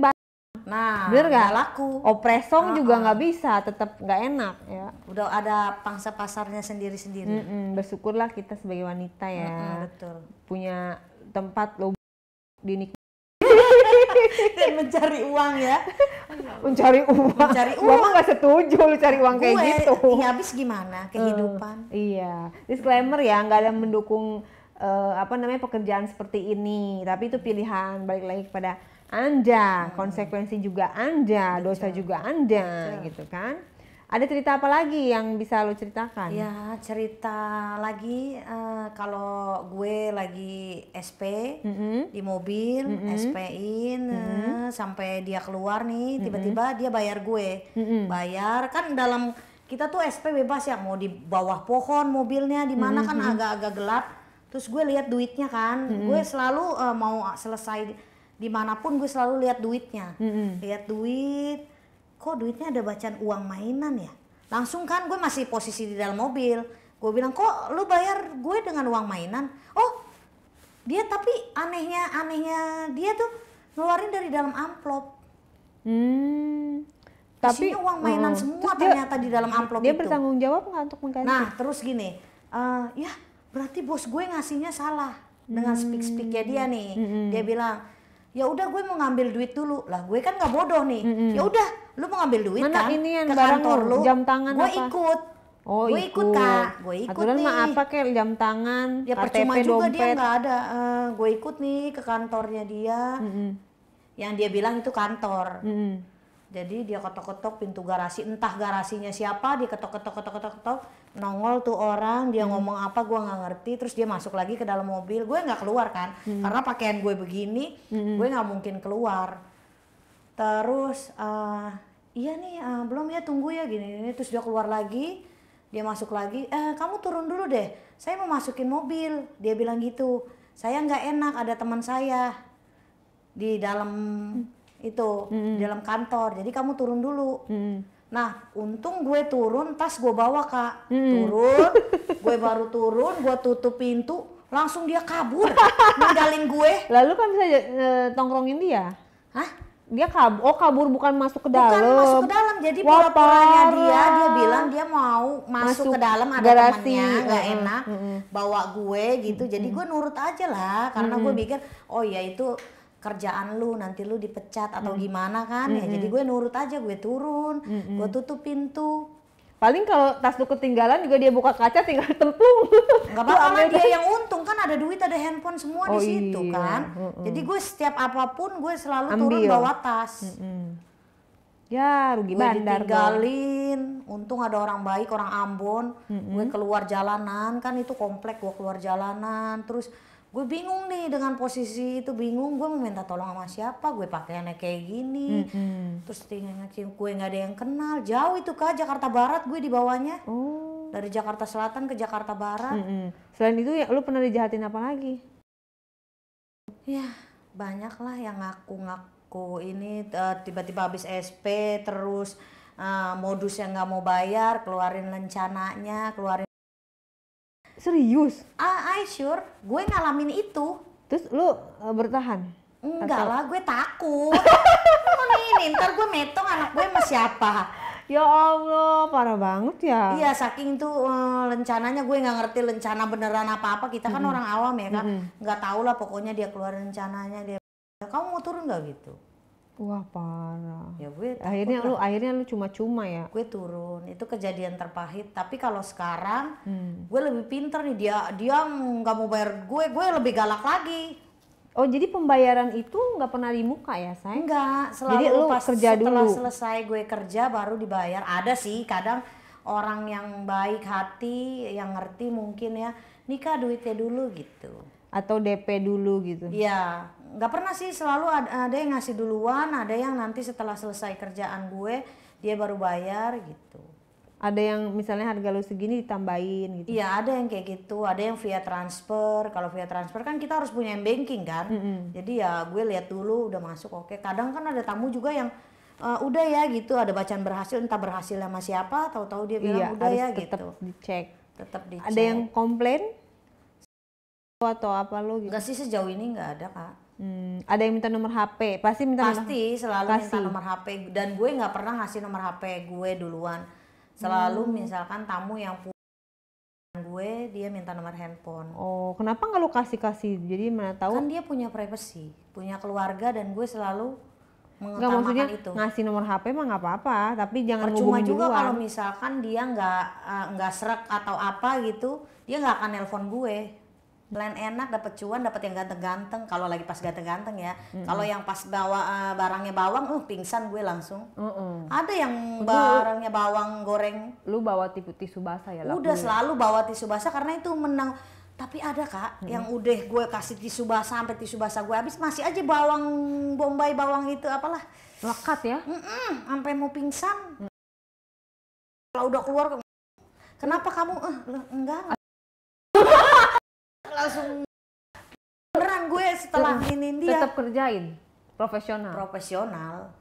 nah,
bener gak?
Laku.
Opresong juga nggak bisa, tetap nggak enak ya.
Udah ada pangsa pasarnya sendiri-sendiri.
Bersyukurlah kita sebagai wanita ya.
Betul.
Punya tempat lo dinikmati.
Dan mencari uang ya.
Mencari uang. Gua mah nggak setuju lu cari uang kayak gitu.
Iya, habis gimana kehidupan?
Iya. Disclaimer ya, nggak ada mendukung pekerjaan seperti ini. Tapi itu pilihan, balik lagi kepada Anda. Konsekuensi juga Anda, dosa juga Anda, gitu kan? Ada cerita apa lagi yang bisa lo ceritakan?
Ya, cerita lagi kalau gue lagi SP di mobil, SP-in sampai dia keluar nih, tiba-tiba dia bayar gue. Bayar kan dalam kita tuh SP bebas ya, mau di bawah pohon mobilnya, di mana kan agak-agak gelap. Terus gue lihat duitnya kan, gue selalu mau selesai dimanapun gue selalu lihat duitnya, lihat duit. Kok duitnya ada bacaan uang mainan ya? Langsung kan gue masih posisi di dalam mobil. Gue bilang, kok lu bayar gue dengan uang mainan? Oh, dia tapi anehnya dia tuh ngeluarin dari dalam amplop.
Tapi
isinya uang mainan semua ternyata di dalam amplop
dia
itu. Dia
bertanggung jawab nggak untuk mengganti?
Nah, terus gini, ya berarti bos gue ngasihnya salah dengan speak-speaknya dia nih. Dia bilang, ya udah gue mau ngambil duit dulu lah, gue kan nggak bodoh nih. Ya udah, lu mau ngambil duit
mana
kan
ini yang
ke
barang
kantor lu,
jam tangan
gue
apa?
ikut.
Oh,
gue ikut Kak, gue ikut
aturan
nih.
mah apa kayak jam tangan,
Ya
KTP,
percuma juga
dompet.
dia nggak ada. Gue ikut nih ke kantornya dia, yang dia bilang itu kantor. Jadi dia ketok-ketok pintu garasi, entah garasinya siapa, dia ketok-ketok, nongol tuh orang, dia ngomong apa gue nggak ngerti, terus dia masuk lagi ke dalam mobil, gue nggak keluar kan, karena pakaian gue begini, gue nggak mungkin keluar. Terus iya nih belum ya, tunggu ya gini, terus dia keluar lagi, dia masuk lagi, kamu turun dulu deh, saya mau masukin mobil, dia bilang gitu, saya nggak enak ada teman saya di dalam itu di dalam kantor, jadi kamu turun dulu. Nah, untung gue turun, tas gue bawa Kak, turun, gue baru turun, gue tutup pintu, langsung dia kabur, ninggalin gue.
Lalu kan bisa tongkrongin dia?
Hah?
Dia kabur bukan masuk ke dalam.
Bukan masuk ke dalam, jadi pura-puranya dia bilang dia mau masuk ke dalam, ada temannya nggak enak, bawa gue gitu, jadi gue nurut aja lah, karena gue mikir, oh ya itu kerjaan lu, nanti lu dipecat atau gimana kan, ya jadi gue nurut aja, gue turun, gue tutup pintu.
Paling kalau tas lu ketinggalan juga dia buka kaca tinggal templung.
Nggak apa-apa, dia yang untung kan, ada duit, ada handphone semua di situ
iya.
kan. Jadi gue setiap apapun gue selalu
ambil.
turun bawa tas.
Ya rugi
Gue
bandar
ditinggalin, untung ada orang baik, orang Ambon. Gue keluar jalanan, kan itu komplek, gue keluar jalanan, terus Gue bingung nih dengan posisi itu, bingung gue mau minta tolong sama siapa, gue pakaiannya kayak gini. Terus tinggal gue nggak ada yang kenal, jauh itu Kak, Jakarta Barat gue di bawahnya. Dari Jakarta Selatan ke Jakarta Barat.
Selain itu ya lu pernah dijahatin apa lagi?
Ya banyak lah yang ngaku-ngaku ini tiba-tiba habis SP terus modusnya nggak mau bayar, keluarin rencananya, keluarin.
Serius?
I sure, gue ngalamin itu.
Terus lu bertahan?
Enggak lah, gue takut. Ini ntar gue metong anak gue sama siapa?
Ya Allah, parah banget ya.
Iya, saking tuh rencananya gue nggak ngerti rencana beneran apa-apa. Kita kan orang awam ya kan, nggak tahu lah pokoknya dia keluarin rencananya dia. Kamu mau turun nggak gitu?
Wah parah.
Ya gue
akhirnya lu cuma-cuma ya.
Gue turun, itu kejadian terpahit. Tapi kalau sekarang gue lebih pinter nih, dia nggak mau bayar gue lebih galak lagi.
Oh jadi pembayaran itu nggak pernah di muka ya, Say?
Enggak, selalu
jadi lu
pas
kerja
setelah
dulu.
selesai gue kerja baru dibayar. Ada sih kadang orang yang baik hati, yang ngerti mungkin ya, nikah duitnya dulu gitu.
Atau DP dulu gitu?
Iya, nggak pernah sih, selalu ada yang ngasih duluan, ada yang nanti setelah selesai kerjaan gue dia baru bayar gitu.
Ada yang misalnya harga lu segini ditambahin gitu?
Iya, ada yang kayak gitu, ada yang via transfer. Kalau via transfer kan kita harus punya banking kan. Jadi ya gue lihat dulu udah masuk oke. Kadang kan ada tamu juga yang udah ya gitu, ada bacaan berhasil, entah berhasil sama siapa, tahu-tahu dia bilang udah ya gitu.
Dicek.
Tetap dicek.
Ada yang komplain atau apa lo gitu?
Enggak sih, sejauh ini nggak ada Kak.
Ada yang minta nomor HP? Pasti
selalu minta nomor HP, dan gue nggak pernah ngasih nomor HP gue duluan. Selalu misalkan tamu yang gue, dia minta nomor handphone.
Oh, kenapa nggak lo kasih? Jadi mana tahu?
Kan dia punya privacy, punya keluarga, dan gue selalu
Nggak,
mengutamakan
maksudnya
itu.
Ngasih nomor HP mah nggak apa-apa, tapi jangan
Percuma
hubungin
juga
duluan.
kalau misalkan dia nggak serak atau apa gitu, dia nggak akan nelpon gue. Plan enak, dapat cuan, dapat yang ganteng-ganteng. Kalau lagi pas ganteng-ganteng ya. Kalau yang pas bawa barangnya bawang, pingsan gue langsung. Ada yang barangnya bawang goreng.
Lu bawa tisu basah ya?
Udah selalu bawa tisu basah karena itu menang. Tapi ada Kak, yang udah gue kasih tisu basah sampai tisu basah gue habis, masih aja bawang bombay, bawang itu apalah.
Lekat ya?
Sampai mau pingsan. Kalau udah keluar, kenapa kamu? Enggak. Langsung beneran gue setelah nginin dia.
Tetap kerjain profesional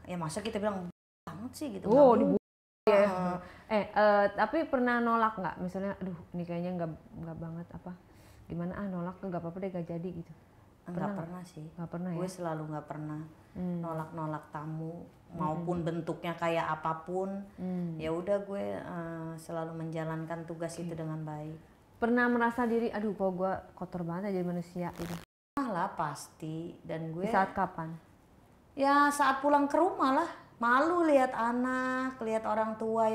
Ya masa kita bilang banget sih gitu.
Ya. Tapi pernah nolak nggak, misalnya aduh ini kayaknya nggak banget apa gimana, nolak nggak apa-apa deh, gak jadi gitu?
Nggak pernah sih.
Nggak pernah ya?
Gue selalu nggak pernah nolak tamu, maupun bentuknya kayak apapun. Ya udah gue selalu menjalankan tugas itu dengan baik.
Pernah merasa diri aduh kok gue kotor banget jadi manusia gitu?
Lah pasti. Dan gue
di saat kapan?
Ya saat pulang ke rumah lah, malu lihat anak, lihat orang tua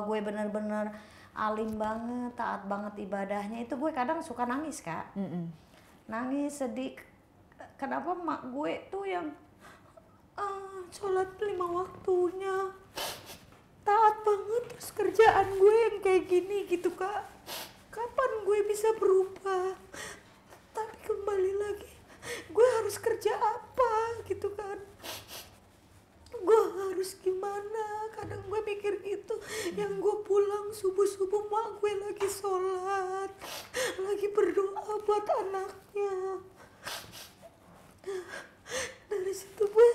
gue bener-bener alim banget, taat banget ibadahnya. Itu gue kadang suka nangis Kak. Nangis, sedih. Kenapa mak gue tuh yang sholat 5 waktunya, taat banget, terus kerjaan gue yang kayak gini gitu Kak. Kapan gue bisa berubah? Tapi kembali lagi, gue harus kerja apa gitu kan? Gue harus gimana? Kadang gue mikir gitu. Yang gue pulang subuh-subuh, mak gue lagi sholat, lagi berdoa buat anaknya. Dari situ gue,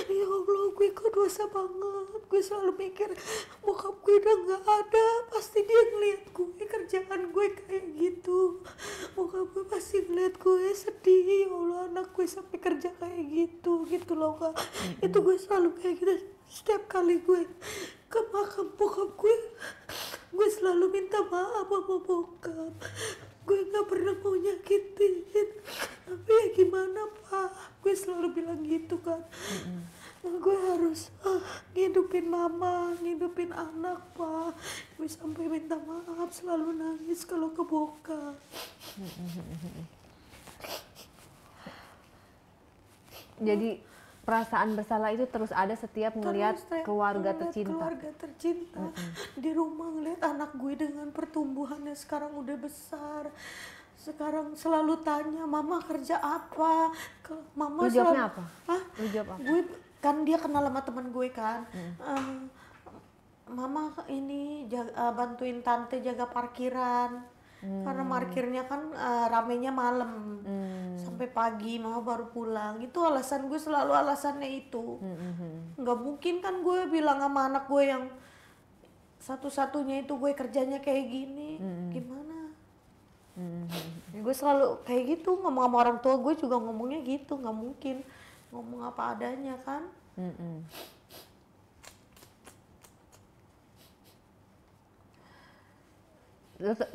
ya Allah, gue kok dosa banget. Gue selalu mikir, bokap gue udah gak ada, pasti dia ngeliat gue kerjaan gue kayak gitu. Bokap gue pasti ngeliat gue sedih, ya Allah anak gue sampai kerja kayak gitu loh Kak. Itu gue selalu kayak gitu. Setiap kali gue ke makam bokap gue selalu minta maaf sama bokap. Gue gak pernah mau nyakitin, tapi ya gimana Pak, gue selalu bilang gitu kan. Gue harus ngidupin mama, ngidupin anak Pak. Gue sampai minta maaf, selalu nangis kalau ke bokap.
Jadi perasaan bersalah itu terus ada setiap ngelihat keluarga tercinta.
Di rumah ngelihat anak gue dengan pertumbuhannya sekarang udah besar.
sekarang selalu tanya mama kerja apa. Mama
Lu jawabnya
selalu,
apa?
Hah?
Lu jawab apa?
Gue kan dia kenal sama temen gue kan. Mama ini bantuin tante jaga parkiran. Karena parkirnya kan ramenya malam sampai pagi, mama baru pulang. Itu alasan gue, selalu alasannya itu. Nggak mungkin kan gue bilang sama anak gue yang satu-satunya itu gue kerjanya kayak gini. Gimana? Gue selalu kayak gitu, ngomong sama orang tua gue juga ngomongnya gitu. Nggak mungkin ngomong apa adanya kan.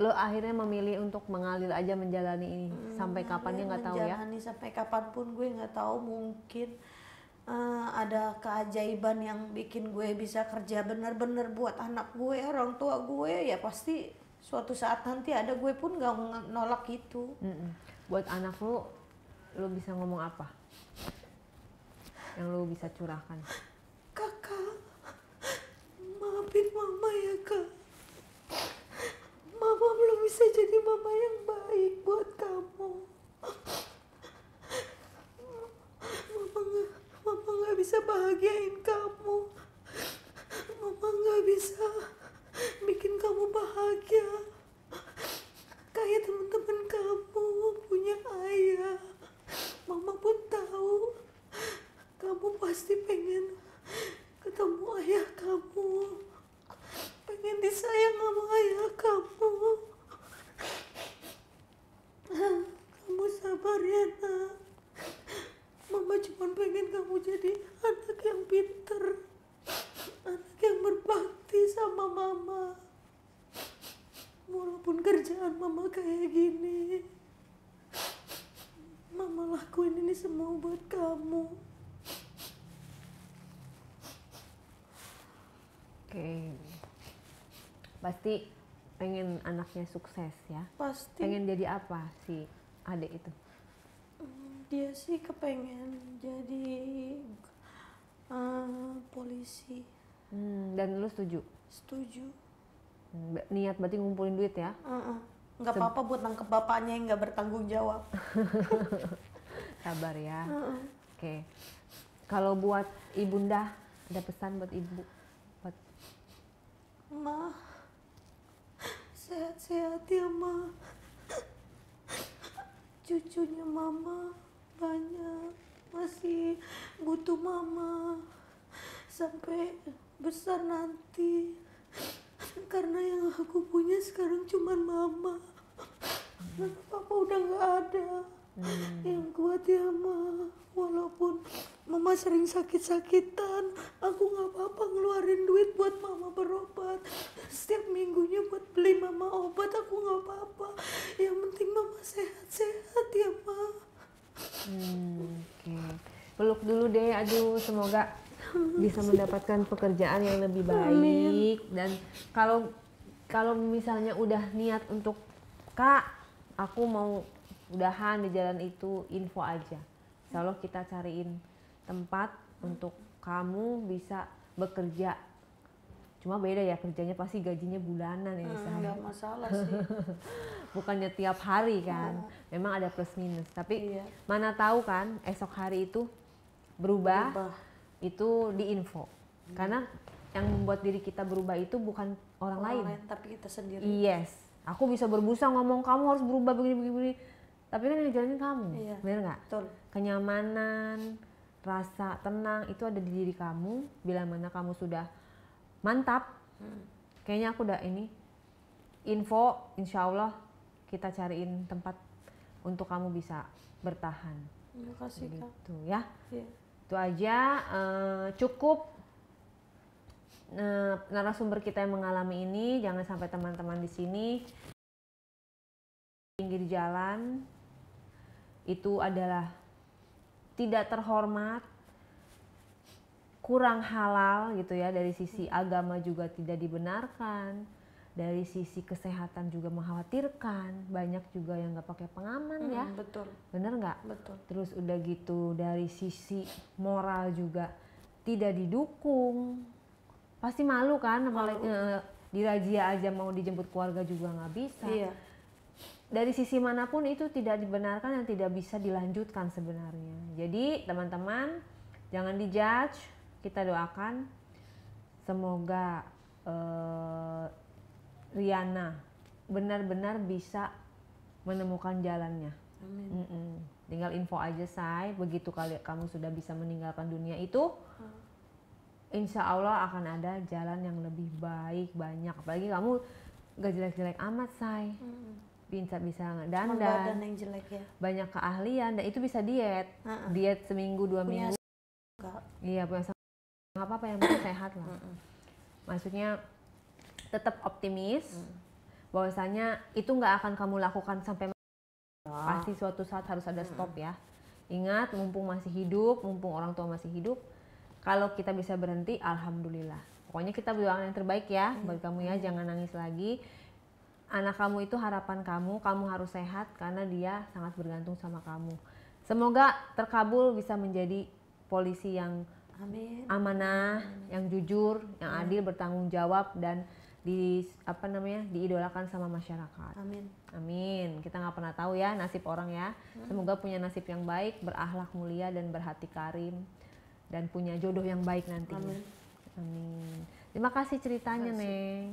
Lo akhirnya memilih untuk mengalir aja menjalani ini sampai kapannya nggak tahu ya?
Menjalani sampai kapanpun gue nggak tahu. Mungkin ada keajaiban yang bikin gue bisa kerja bener-bener buat anak gue, orang tua gue. Ya pasti suatu saat nanti ada, gue pun nggak nolak itu.
Buat anak lo bisa ngomong apa? Yang lo bisa curahkan?
Kakak, maafin mama ya kak. Mama belum bisa jadi mama yang baik buat kamu. Mama nggak bisa bahagiain kamu. Mama nggak bisa bikin kamu bahagia kayak teman-teman kamu punya ayah. Mama pun tahu kamu pasti pengen ketemu ayah kamu, pengen disayang sama ayah kamu. Kamu sabar ya nak. Mama cuma pengen kamu jadi anak yang pinter, anak yang berbakti sama mama. Walaupun kerjaan mama kayak gini, mama lakuin ini semua buat kamu.
Oke. Pasti pengen anaknya sukses ya?
Pasti.
Pengen jadi apa si adik itu?
Dia sih kepengen jadi polisi.
Dan lu setuju?
Setuju.
Niat berarti ngumpulin duit ya?
Nggak apa-apa buat nangkep bapaknya yang nggak bertanggung jawab.
Sabar ya. Oke. Kalau buat ibunda, ada pesan buat ibu?
Ma, sehat-sehat ya ma. Cucunya mama banyak, masih butuh mama sampai besar nanti. Karena yang aku punya sekarang cuma mama. Karena papa udah nggak ada. Yang kuat ya ma. Walaupun mama sering sakit-sakitan, aku nggak apa-apa ngeluarin duit buat mama berobat. Setiap minggunya buat beli mama obat, aku nggak apa-apa. Yang penting mama sehat-sehat ya ma.
Oke. Peluk dulu deh, aduh semoga bisa mendapatkan pekerjaan yang lebih baik. Dan kalau misalnya udah niat untuk Kak, aku mau udahan di jalan itu, info aja. Insya Allah kita cariin tempat untuk kamu bisa bekerja. Cuma beda ya, kerjanya pasti gajinya bulanan ini saya.
Nggak masalah sih.
Bukannya tiap hari kan, memang ada plus minus. Tapi mana tahu kan esok hari itu berubah. Itu di info. Karena yang membuat diri kita berubah itu bukan orang lain,
tapi kita sendiri.
Yes, aku bisa berbusa ngomong kamu harus berubah begini. Tapi kan yang jalanin kamu, bener nggak?
Betul.
Kenyamanan, rasa tenang itu ada di diri kamu. Bila mana kamu sudah mantap, kayaknya aku udah ini info, insya Allah kita cariin tempat untuk kamu bisa bertahan.
Terima kasih Kak.
Gitu ya.
Iya.
Itu aja, cukup narasumber kita yang mengalami ini. Jangan sampai teman-teman di sini pinggir jalan itu adalah tidak terhormat, kurang halal gitu ya. Dari sisi agama juga tidak dibenarkan, dari sisi kesehatan juga mengkhawatirkan. Banyak juga yang nggak pakai pengaman ya.
Betul.
Bener nggak?
Betul.
Terus udah gitu dari sisi moral juga tidak didukung. Pasti malu kan, apalagi dirazia aja mau dijemput keluarga juga nggak bisa.
Iya.
dari sisi manapun itu tidak dibenarkan dan tidak bisa dilanjutkan sebenarnya. Jadi teman-teman jangan dijudge, kita doakan semoga Riana benar-benar bisa menemukan jalannya.
Amin.
Tinggal info aja say, begitu kali kamu sudah bisa meninggalkan dunia itu, insya Allah akan ada jalan yang lebih baik banyak. Apalagi kamu gak jelek-jelek amat say, bisa
Cuma
dandan,
badan yang jelek ya.
banyak keahlian dan itu bisa diet, diet seminggu 2
Punya
minggu.
Enggak.
Iya punya nggak apa-apa yang penting sehat lah. Maksudnya tetap optimis bahwasanya itu nggak akan kamu lakukan sampai pasti suatu saat harus ada stop ya. Ingat mumpung masih hidup, mumpung orang tua masih hidup, kalau kita bisa berhenti alhamdulillah. Pokoknya kita berdoa yang terbaik ya buat kamu ya, jangan nangis lagi. Anak kamu itu harapan kamu harus sehat karena dia sangat bergantung sama kamu. Semoga terkabul bisa menjadi polisi yang
Amin.
amanah, yang jujur, yang adil, bertanggung jawab dan diidolakan sama masyarakat.
Amin.
Amin. Kita nggak pernah tahu ya nasib orang ya. Semoga punya nasib yang baik, berakhlak mulia dan berhati karim dan punya jodoh yang baik nantinya.
Amin.
Amin. Terima kasih ceritanya, Neng.